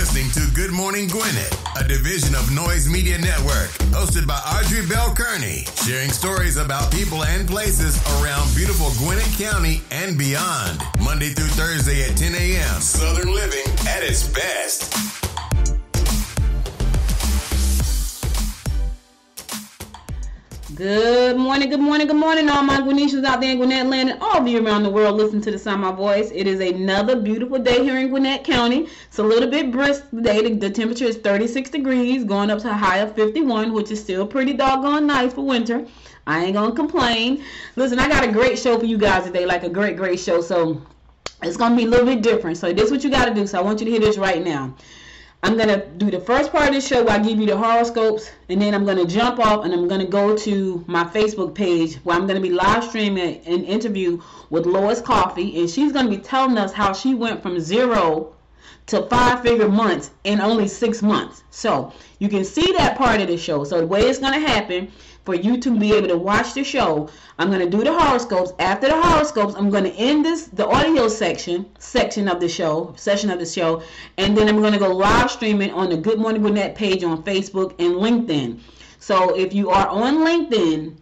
listening to Good Morning Gwinnett, a division of Noise Media Network, hosted by Audrey Bell Kearney, sharing stories about people and places around beautiful Gwinnett County and beyond. Monday through Thursday at 10 a.m. Southern living at its best. Good morning, good morning, good morning, all my Gwinnetians out there in Gwinnett land and all of you around the world listening to the sound of my voice. It is another beautiful day here in Gwinnett County. It's a little bit brisk today. The temperature is 36 degrees, going up to a high of 51, which is still pretty doggone nice for winter. I ain't gonna complain. Listen, I got a great show for you guys today, like a great show. So it's gonna be a little bit different. So this is what you gotta do. So I want you to hear this right now. I'm going to do the first part of the show where I give you the horoscopes, and then I'm going to jump off and I'm going to go to my Facebook page where I'm going to be live streaming an interview with Lois Coffey, and she's going to be telling us how she went from 0 to 5-figure months in only 6 months. So you can see that part of the show. So the way it's going to happen for you to be able to watch the show, I'm going to do the horoscopes. After the horoscopes, I'm going to end the audio section of the show, and then I'm going to go live streaming on the Good Morning Gwinnett page on Facebook and LinkedIn. So if you are on LinkedIn,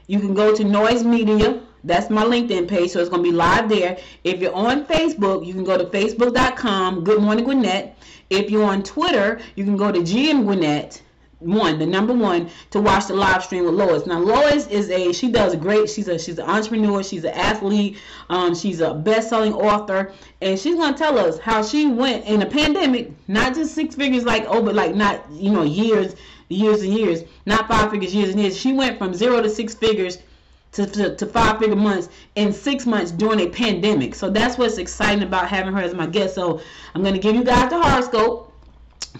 you can go to Noise Media. That's my LinkedIn page, so it's going to be live there. If you're on Facebook, you can go to facebook.com, Good Morning Gwinnett. If you're on Twitter, you can go to GM Gwinnett. The number one, to watch the live stream with Lois. Now Lois she does great. She's an entrepreneur, she's an athlete, she's a best-selling author, and she's gonna tell us how she went in a pandemic, not just 6 figures but like not years and years, not 5 figures, years and years. She went from 0 to 6 figures to 5-figure months in 6 months during a pandemic. So that's what's exciting about having her as my guest. So I'm gonna give you guys the horoscope.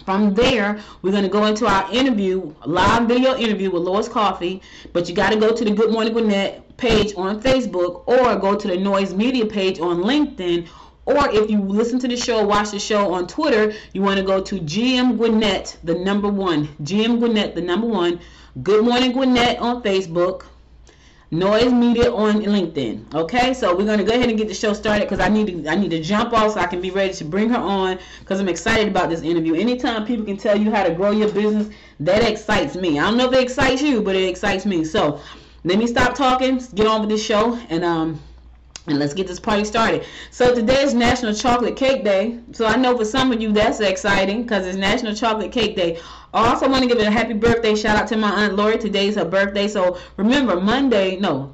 From there, we're going to go into our interview, live video interview with Lois Coffey. But you got to go to the Good Morning Gwinnett page on Facebook, or go to the Noise Media page on LinkedIn. Or if you listen to the show, watch the show on Twitter, you want to go to GM Gwinnett, the number one. GM Gwinnett, the number one. Good Morning Gwinnett on Facebook. Noise Media on LinkedIn. Okay, so we're going to go ahead and get the show started because I need to jump off so I can be ready to bring her on, because I'm excited about this interview. Anytime people can tell you how to grow your business, that excites me. I don't know if it excites you, but it excites me. So let me stop talking, get on with this show, and let's get this party started. So today is National Chocolate Cake Day. So I know for some of you that's exciting because it's National Chocolate Cake Day. I also want to give a happy birthday shout out to my Aunt Lori. Today's her birthday. So remember,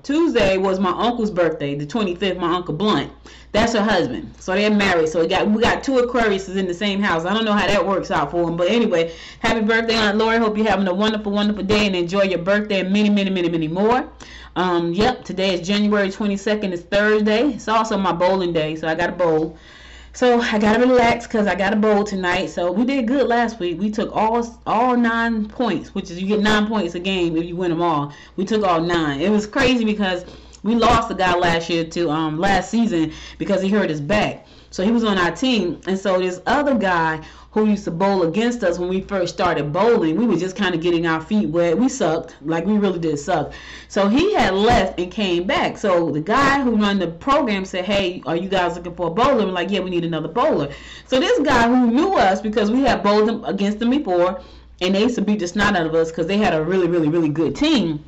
Tuesday was my uncle's birthday, the 25th, my Uncle Blunt. That's her husband. So they're married. So we got 2 Aquariuses in the same house. I don't know how that works out for them. But anyway, happy birthday, Aunt Lori. Hope you're having a wonderful, wonderful day and enjoy your birthday and many, many, many, many more. Today is January 22nd. It's Thursday. It's also my bowling day, so I got a bowl. So I got to relax because I got a bowl tonight. So we did good last week. We took all 9 points, which is you get 9 points a game if you win them all. We took all 9. It was crazy because we lost a guy last season because he hurt his back. So he was on our team. And so this other guy who used to bowl against us when we first started bowling, we were just kind of getting our feet wet. We sucked. Like, we really did suck. So he had left and came back. So the guy who ran the program said, hey, are you guys looking for a bowler? We're like, yeah, we need another bowler. So this guy who knew us, because we had bowled them against them before, and they used to beat the snot out of us because they had a really, really, really good team.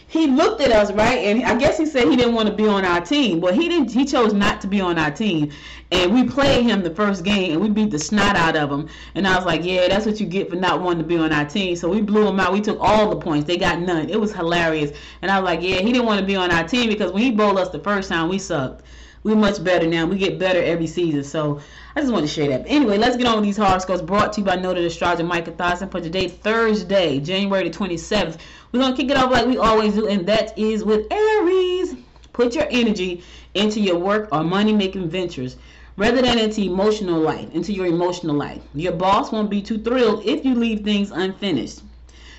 He looked at us, right, and I guess he said he didn't want to be on our team. But he chose not to be on our team. And we played him the first game, and we beat the snot out of him. And I was like, yeah, that's what you get for not wanting to be on our team. So we blew him out. We took all the points. They got none. It was hilarious. And I was like, yeah, he didn't want to be on our team because when he bowled us the first time, we sucked. We're much better now. We get better every season. So I just want to share that. But anyway, let's get on with these horoscopes brought to you by Noted Astrologer Micah Thorson for today, Thursday, January the 27th. We're going to kick it off like we always do, and that is with Aries. Put your energy into your work or money-making ventures rather than into your emotional life. Your boss won't be too thrilled if you leave things unfinished.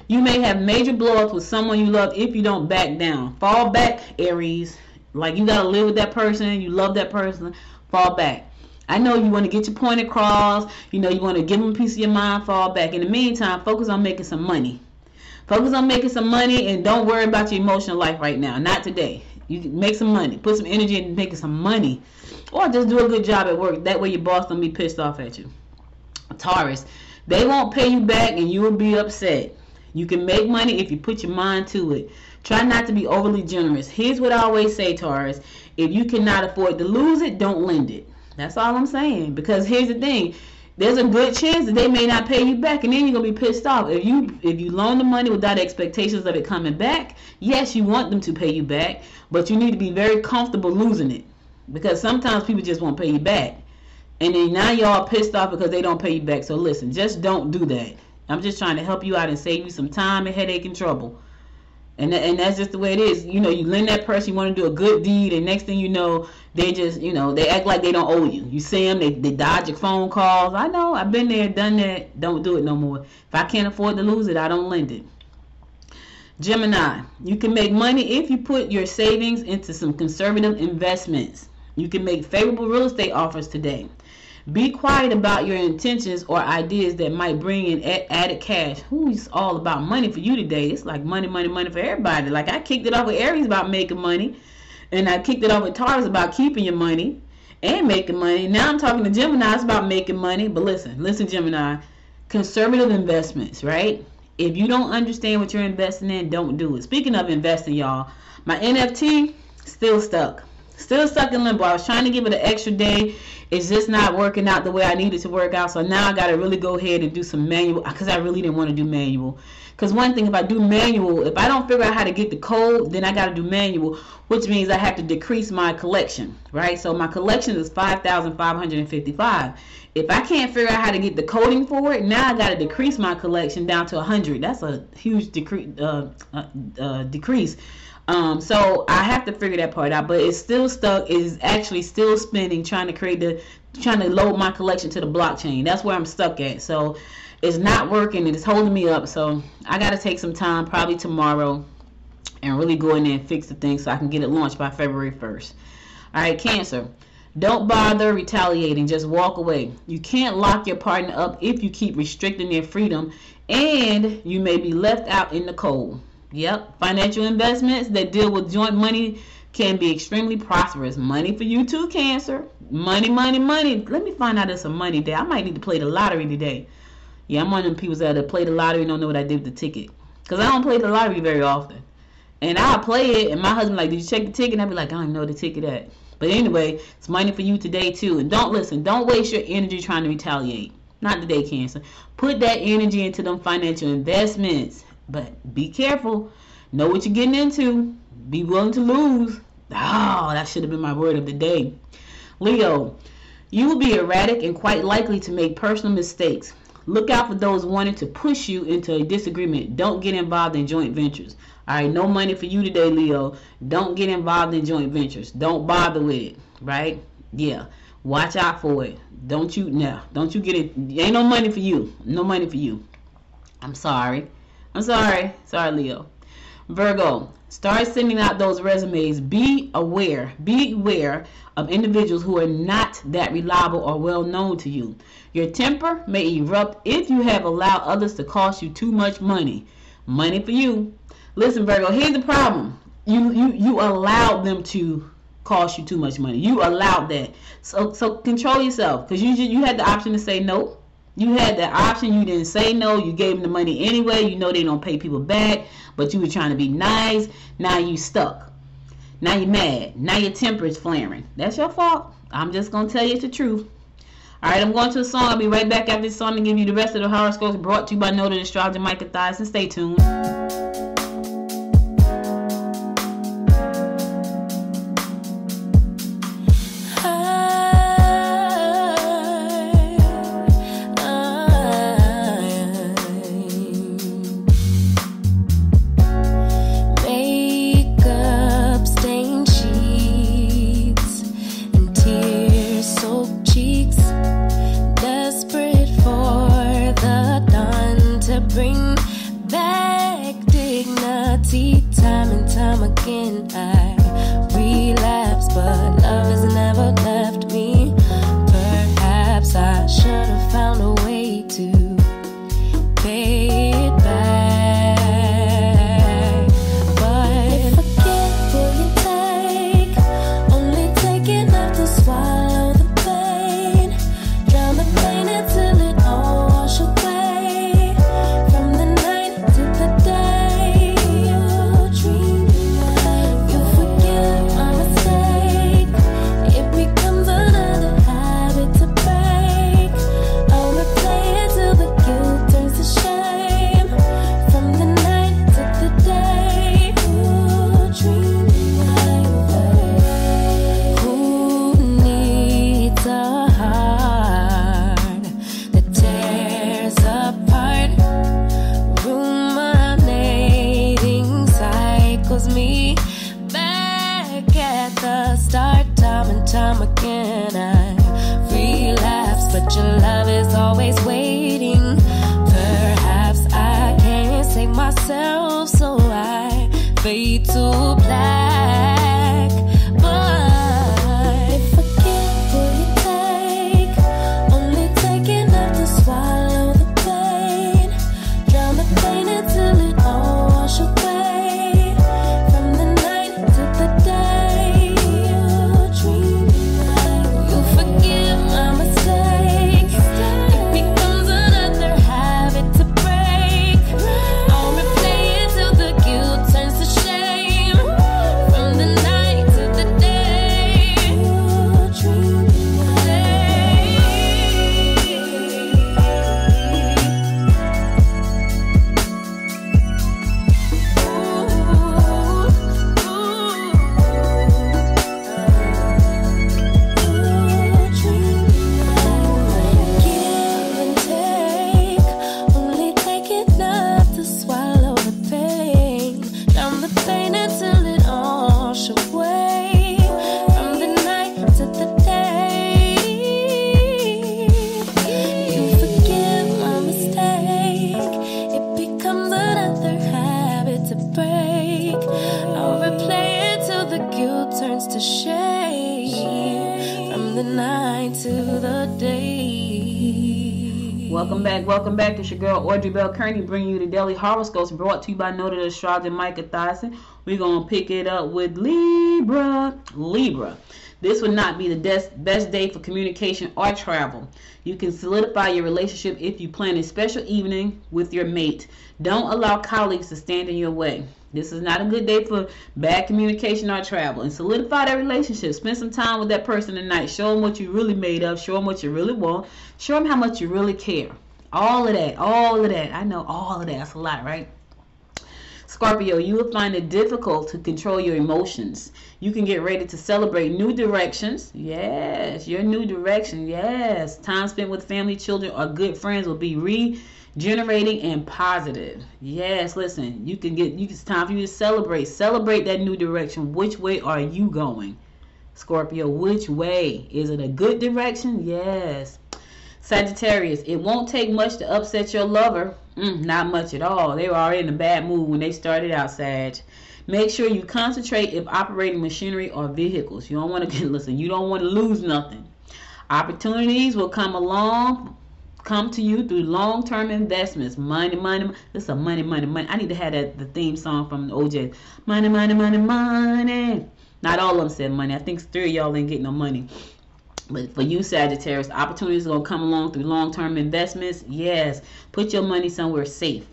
You may have major blow-ups with someone you love if you don't back down. Fall back, Aries. Like, you got to live with that person. You love that person. Fall back. I know you want to get your point across. You want to give them a piece of your mind. Fall back. In the meantime, focus on making some money. Focus on making some money and don't worry about your emotional life right now. Not today. You can make some money. Put some energy into making some money. Or just do a good job at work. That way your boss don't be pissed off at you. Taurus, they won't pay you back and you will be upset. You can make money if you put your mind to it. Try not to be overly generous. Here's what I always say, Taurus. If you cannot afford to lose it, don't lend it. That's all I'm saying. Because here's the thing. There's a good chance that they may not pay you back, and then you're going to be pissed off. If you loan the money without expectations of it coming back, yes, you want them to pay you back, but you need to be very comfortable losing it. Because sometimes people just won't pay you back. And then now y'all pissed off because they don't pay you back. So listen, just don't do that. I'm just trying to help you out and save you some time and headache and trouble. And that's just the way it is. You know, you lend that person, you want to do a good deed, and next thing you know, they just, you know, they act like they don't owe you. You see them, they dodge your phone calls. I know, I've been there, done that. Don't do it no more. If I can't afford to lose it, I don't lend it. Gemini, you can make money if you put your savings into some conservative investments. You can make favorable real estate offers today. Be quiet about your intentions or ideas that might bring in added cash. It's all about money for you today. It's like money, money, money for everybody. Like I kicked it off with Aries about making money. And I kicked it off with Taurus about keeping your money and making money. Now I'm talking to Gemini. It's about making money. But listen, Gemini. Conservative investments, right? If you don't understand what you're investing in, don't do it. Speaking of investing, y'all, my NFT still stuck. Still stuck in limbo. I was trying to give it an extra day. It's just not working out the way I needed to work out. So now I got to really go ahead and do some manual, because I really didn't want to do manual. Because one thing, if I do manual, if I don't figure out how to get the code, then I got to do manual, which means I have to decrease my collection, right? So my collection is 5,555. If I can't figure out how to get the coding for it, now I got to decrease my collection down to 100. That's a huge decrease. So I have to figure that part out, but it's still stuck. It is actually still spinning, trying to load my collection to the blockchain. That's where I'm stuck at. So it's not working and it's holding me up. So I got to take some time, probably tomorrow, and really go in there and fix the thing so I can get it launched by February 1st. All right, Cancer. Don't bother retaliating. Just walk away. You can't lock your partner up if you keep restricting their freedom, and you may be left out in the cold. Yep, financial investments that deal with joint money can be extremely prosperous. Money for you too, Cancer. Money, money, money. Let me find out it's a money day. I might need to play the lottery today. Yeah, I'm one of them people that play the lottery and don't know what I did with the ticket. Because I don't play the lottery very often. And I'll play it, and my husband like, did you check the ticket? And I'll be like, I don't even know the ticket at. But anyway, it's money for you today too. And don't waste your energy trying to retaliate. Not today, Cancer. Put that energy into them financial investments. But be careful. Know what you're getting into. Be willing to lose. Oh, that should have been my word of the day. Leo, you will be erratic and quite likely to make personal mistakes. Look out for those wanting to push you into a disagreement. Don't get involved in joint ventures. All right, no money for you today, Leo. Don't get involved in joint ventures. Don't bother with it, right? Yeah, watch out for it. Don't you get it. Ain't no money for you. No money for you. I'm sorry. Sorry, Leo. Virgo, start sending out those resumes. Be aware of individuals who are not that reliable or well known to you. Your temper may erupt if you have allowed others to cost you too much money. Money for you. Listen, Virgo, here's the problem. You allowed them to cost you too much money. You allowed that. So control yourself, because you had the option to say no. You had the option. You didn't say no. You gave them the money anyway. You know they don't pay people back, but you were trying to be nice. Now you stuck. Now you're mad. Now your temper is flaring. That's your fault. I'm just going to tell you the truth. All right, I'm going to a song. I'll be right back after this song to give you the rest of the horoscopes brought to you by Noted Astrologer Micah Thies, and stay tuned. Bring back fade to black. But if I give, will you take? Only take enough to swallow the pain. Drown the pain until it all wash away. From the night to the day, you dream like you forgive my mistake. It becomes another habit to break. I'll replay it till the guilt turns to shame. From the night to the day, you dream give and take, only take enough to swallow the pain. Down the pain until it all wash away. From the night to the day, you forgive my mistake. It becomes another habit to break. I'll replay it till the guilt turns to shame. From the night to the day. Welcome back. It's your girl Audrey Bell Kearney bringing you the Daily Horoscopes, brought to you by Noted Astrologer Micah Thyssen. We're going to pick it up with Libra. This would not be the best day for communication or travel. You can solidify your relationship if you plan a special evening with your mate. Don't allow colleagues to stand in your way. This is not a good day for bad communication or travel. And solidify that relationship. Spend some time with that person tonight. Show them what you really made of. Show them what you really want. Show them how much you really care. All of that. I know all of that. That's a lot, right? Scorpio, you will find it difficult to control your emotions. You can get ready to celebrate new directions. Yes, your new direction. Yes. Time spent with family, children, or good friends will be regenerating and positive. Yes, listen, it's time for you to celebrate that new direction. Which way are you going, Scorpio? Which way? Is it a good direction? Yes. Sagittarius, it won't take much to upset your lover. Not much at all. They were already in a bad mood when they started out, Sag. Make sure you concentrate if operating machinery or vehicles. You don't want to you don't want to lose nothing. Opportunities will come to you through long-term investments. Money. This is a money. I need to have the theme song from the OJ. Money. Not all of them said money. I think 3 of y'all ain't getting no money. But for you, Sagittarius, opportunities are going to come along through long-term investments. Yes. Put your money somewhere safe.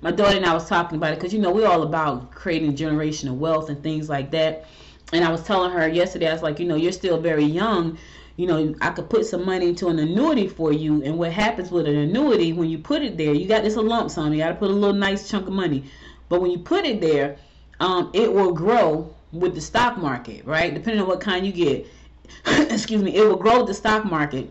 My daughter and I was talking about it because, we're all about creating generational wealth and things like that. And I was telling her yesterday, I was like, you're still very young. I could put some money into an annuity for you. And what happens with an annuity, when you put it there, it's a lump sum. You got to put a little nice chunk of money. But when you put it there, it will grow with the stock market, right? Depending on what kind you get. Excuse me, it will grow with the stock market.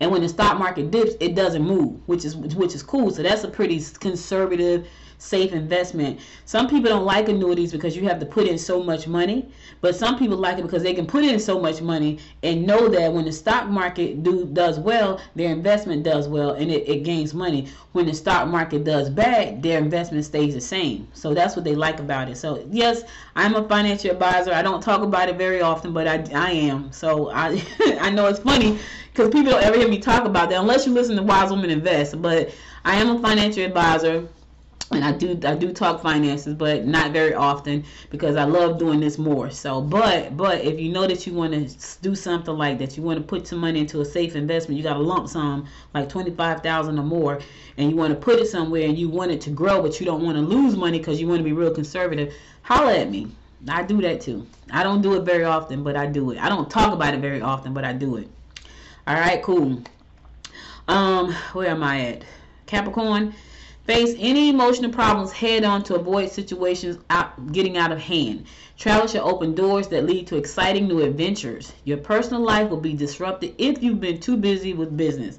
And when the stock market dips, it doesn't move, which is cool. So that's a pretty conservative, safe investment. Some people don't like annuities because you have to put in so much money, but some people like it because they can put in so much money and know that when the stock market does well, their investment does well and it gains money. When the stock market does bad, their investment stays the same. So that's what they like about it. So yes, I'm a financial advisor. I don't talk about it very often, but I am. So I know it's funny because people don't ever hear me talk about that unless you listen to Wise Women Invest. But I am a financial advisor. And I do talk finances, but not very often because I love doing this more. So, but if you know that you want to do something like that, you want to put some money into a safe investment, you got a lump sum like $25,000 or more, and you want to put it somewhere and you want it to grow, but you don't want to lose money because you want to be real conservative. Holla at me. I do that too. I don't do it very often, but I do it. I don't talk about it very often, but I do it. All right, cool. Where am I at? Capricorn. Face any emotional problems head on to avoid situations getting out of hand. Travel should open doors that lead to exciting new adventures. Your personal life will be disrupted if you've been too busy with business.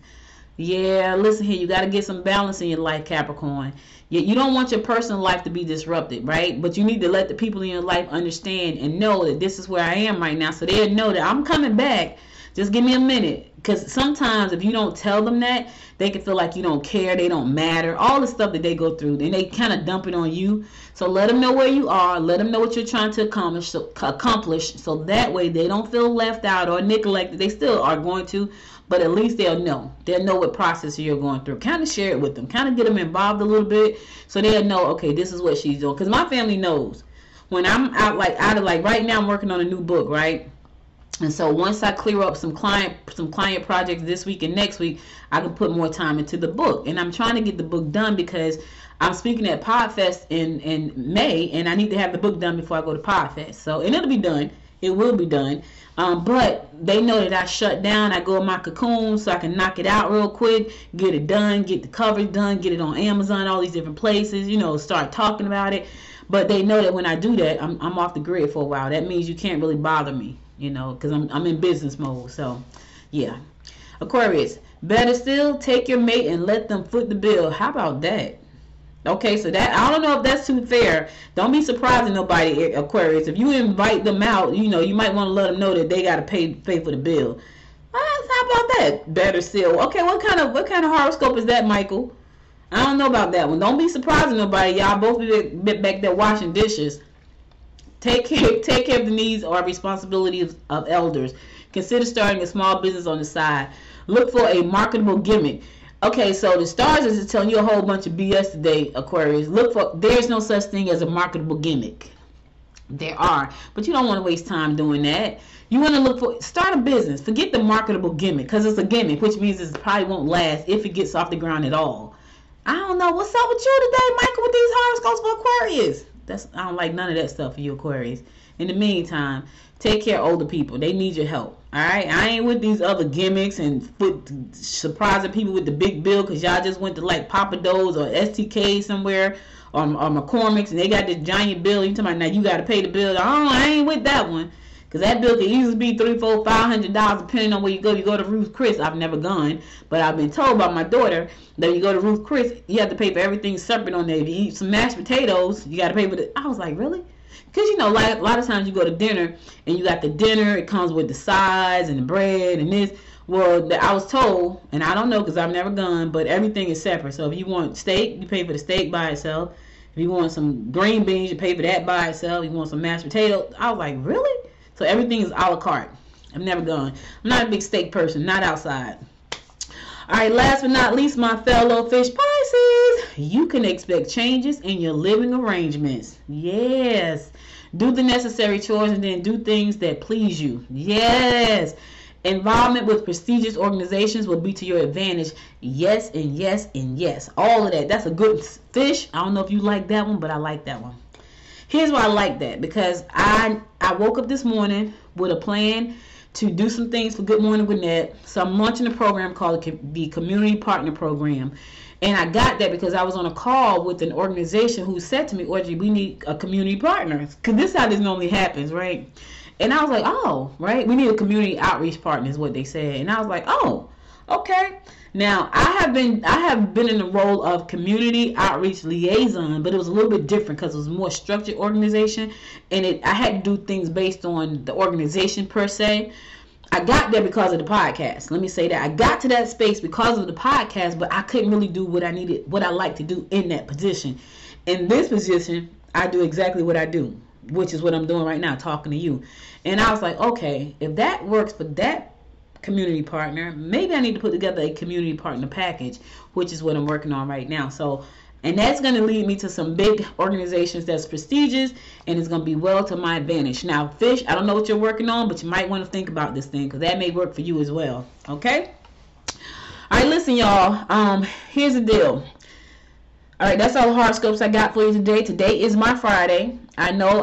Yeah, listen here, you got to get some balance in your life, Capricorn. You don't want your personal life to be disrupted, right? But you need to let the people in your life understand and know that this is where I am right now, so they'll know that I'm coming back Just give me a minute. Because sometimes if you don't tell them that, they can feel like you don't care, they don't matter, all the stuff that they go through. Then they kind of dump it on you. So let them know where you are. Let them know what you're trying to accomplish. So that way they don't feel left out or neglected. They still are going to, but at least they'll know. They'll know what process you're going through. Kind of share it with them. Kind of get them involved a little bit so they'll know, okay, this is what she's doing. Because my family knows. When I'm out of right now I'm working on a new book, right? And so once I clear up some client projects this week and next week, I can put more time into the book. And I'm trying to get the book done because I'm speaking at Podfest in May, and I need to have the book done before I go to Podfest. So, and it'll be done. It will be done. But they know that I shut down. I go in my cocoon so I can knock it out real quick, get it done, get the coverage done, get it on Amazon, all these different places, start talking about it. But they know that when I do that, I'm off the grid for a while. That means you can't really bother me, because I'm in business mode. So, yeah. Aquarius, better still, take your mate and let them foot the bill. How about that? Okay, so that, I don't know if that's too fair. Don't be surprising nobody, Aquarius. If you invite them out, you might want to let them know that they got to pay for the bill. How about that? Better still. Okay, what kind of horoscope is that, Michael? I don't know about that one. Don't be surprising nobody. Y'all both be back there washing dishes. Take care of the needs or responsibilities of elders. Consider starting a small business on the side. Look for a marketable gimmick. Okay, so the stars is telling you a whole bunch of BS today, Aquarius. There's no such thing as a marketable gimmick. There are, but you don't want to waste time doing that. You want to start a business. Forget the marketable gimmick, because it's a gimmick, which means it probably won't last if it gets off the ground at all. I don't know. What's up with you today, Michael, with these horoscopes for Aquarius? I don't like none of that stuff for you, Aquarius. In the meantime, take care of older people. They need your help. All right? I ain't with these other gimmicks and surprising people with the big bill because y'all just went to like Papa Do's or STK somewhere or McCormick's and they got this giant bill. You talking about now you got to pay the bill. I ain't with that one. Because that bill could easily be $300, $400, $500 depending on where you go. You go to Ruth Chris. I've never gone. But I've been told by my daughter that when you go to Ruth Chris, you have to pay for everything separate on there. If you eat some mashed potatoes, you got to pay for I was like, really? Because, like a lot of times you go to dinner and you got the dinner. It comes with the sides and the bread and this. Well, I was told, and I don't know because I've never gone, but everything is separate. So if you want steak, you pay for the steak by itself. If you want some green beans, you pay for that by itself. If you want some mashed potatoes. I was like, really? So everything is a la carte. I've never gone. I'm not a big steak person, not outside. All right, last but not least, my fellow fish Pisces, you can expect changes in your living arrangements. Yes. Do the necessary chores and then do things that please you. Yes. Involvement with prestigious organizations will be to your advantage. Yes and yes and yes. All of that. That's a good fish. I don't know if you like that one, but I like that one. Here's why I like that, because I woke up this morning with a plan to do some things for Good Morning Gwinnett. So I'm launching a program called the Community Partner Program. And I got that because I was on a call with an organization who said to me, Audrey, we need a community partner. Because this is how this normally happens, right? And I was like, oh, right? We need a community outreach partner is what they said. And I was like, oh, okay. Now, I have been in the role of community outreach liaison, but it was a little bit different because it was a more structured organization, and I had to do things based on the organization per se. I got there because of the podcast. Let me say that. I got to that space because of the podcast, but I couldn't really do what I like to do in that position. In this position, I do exactly what I do, which is what I'm doing right now, talking to you. And I was like, okay, if that works for that community partner, maybe I need to put together a community partner package, which is what I'm working on right now. So, and that's going to lead me to some big organizations that's prestigious, and it's going to be well to my advantage. Now, fish, I don't know what you're working on, but you might want to think about this thing because that may work for you as well. Okay? All right, listen, y'all. Here's the deal. All right, that's all the horoscopes I got for you today. Today is my Friday. I know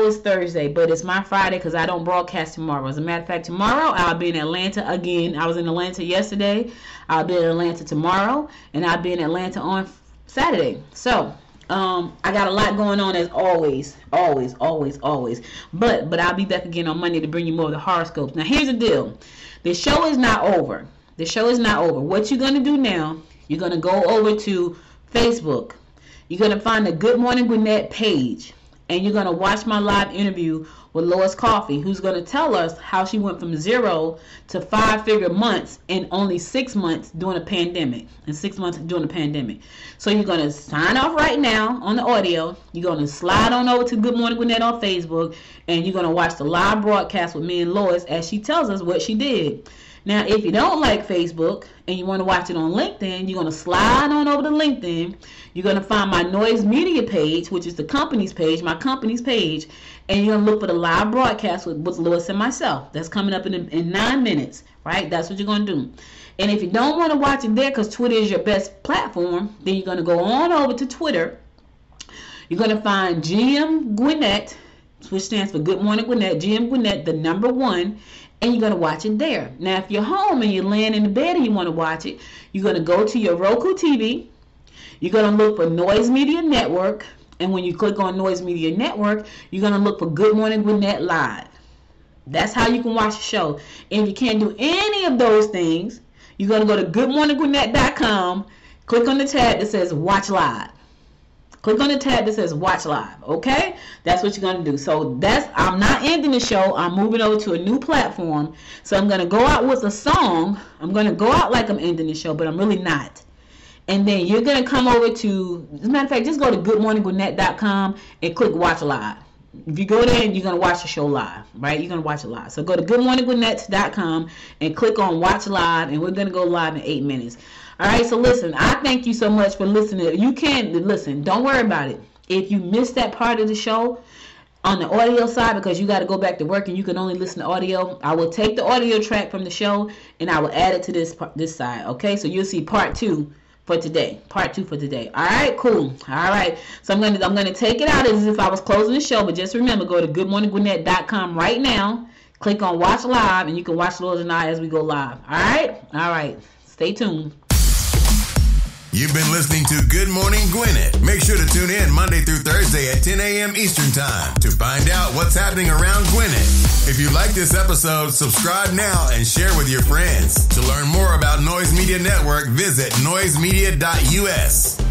it's Thursday, but it's my Friday because I don't broadcast tomorrow. As a matter of fact, tomorrow I'll be in Atlanta again. I was in Atlanta yesterday. I'll be in Atlanta tomorrow, and I'll be in Atlanta on Saturday. So, I got a lot going on as always. But I'll be back again on Monday to bring you more of the horoscopes. Now, here's the deal. The show is not over. What you're going to do now, you're going to go over to Facebook. You're going to find the Good Morning Gwinnett page. And you're going to watch my live interview with Lois Coffey, who's going to tell us how she went from 0 to 5-figure months in only 6 months during a pandemic. So you're going to sign off right now on the audio. You're going to slide on over to Good Morning Gwinnett on Facebook, and you're going to watch the live broadcast with me and Lois as she tells us what she did. Now, if you don't like Facebook and you want to watch it on LinkedIn, you're going to slide on over to LinkedIn. You're going to find my Noise Media page, which is the company's page, my company's page, and you're going to look for the live broadcast with Lois and myself. That's coming up in 9 minutes, right? That's what you're going to do. And if you don't want to watch it there because Twitter is your best platform, then you're going to go on over to Twitter. You're going to find GM Gwinnett, which stands for Good Morning Gwinnett, GM Gwinnett, the number 1. And you're going to watch it there. Now, if you're home and you're laying in the bed and you want to watch it, you're going to go to your Roku TV. You're going to look for Noise Media Network. And when you click on Noise Media Network, you're going to look for Good Morning Gwinnett Live. That's how you can watch the show. And if you can't do any of those things, you're going to go to goodmorninggwinnett.com, click on the tab that says Watch Live. Click on the tab that says Watch Live, okay? That's what you're going to do. So I'm not ending the show. I'm moving over to a new platform. So I'm going to go out with a song. I'm going to go out like I'm ending the show, but I'm really not. And then you're going to come over to, as a matter of fact, just go to goodmorninggwinnett.com and click Watch Live. If you go there, you're going to watch the show live, right? You're going to watch it live. So go to goodmorninggwinnett.com and click on Watch Live, and we're going to go live in 8 minutes. All right, so listen, I thank you so much for listening. You can listen. Don't worry about it. If you missed that part of the show on the audio side because you got to go back to work and you can only listen to audio, I will take the audio track from the show and I will add it to this side. Okay, so you'll see part 2 for today. Part 2 for today. All right, cool. All right, so I'm gonna take it out as if I was closing the show, but just remember, go to goodmorninggwinnett.com right now. Click on Watch Live, and you can watch Lois and I as we go live. All right. Stay tuned. You've been listening to Good Morning Gwinnett. Make sure to tune in Monday through Thursday at 10 a.m. Eastern Time to find out what's happening around Gwinnett. If you like this episode, subscribe now and share with your friends. To learn more about Noise Media Network, visit noisemedia.us.